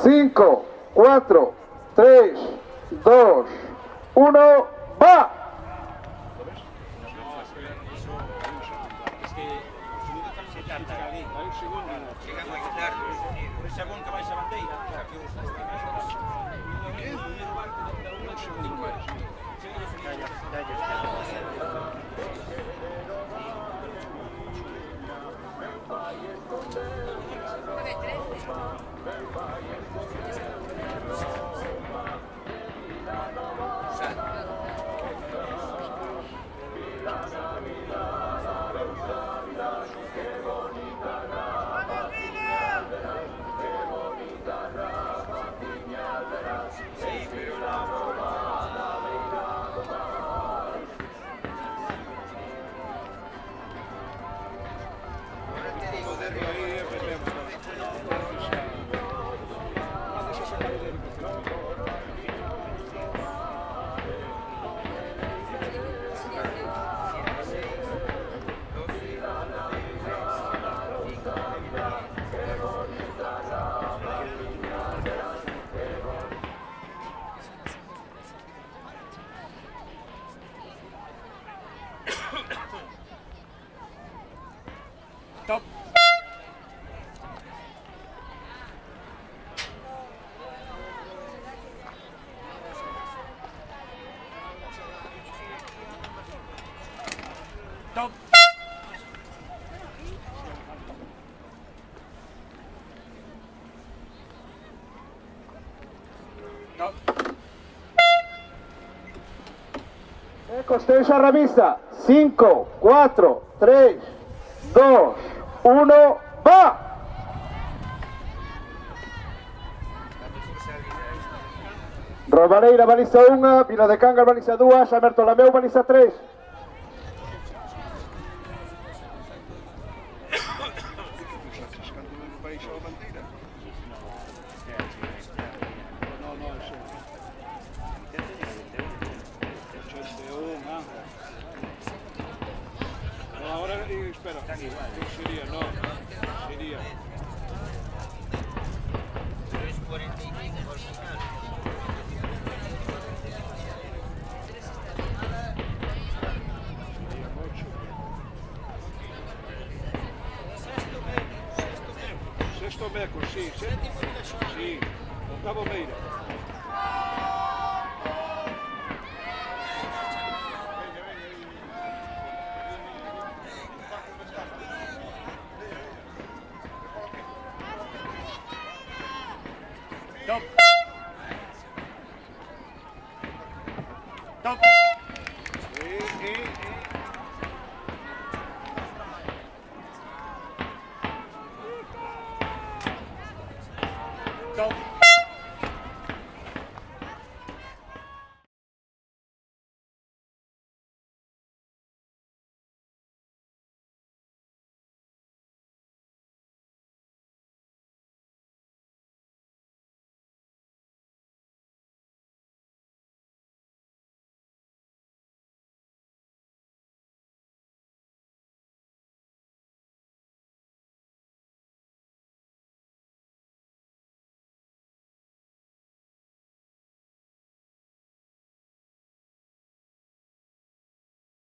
5, 4, 3, 2, 1, ¡va! Stop. Stop. Stop. Costello a remisa. 5, 4, 3, 2, 1, ¡va! Romareira, baliza 1, Vila de Cangas, baliza 2, Xamerto Lameu, baliza 3. Ahora espera, sería, no, sería. 3:45 al final. Sexto meco, sí, sí, octavo meira. Stop. Stop.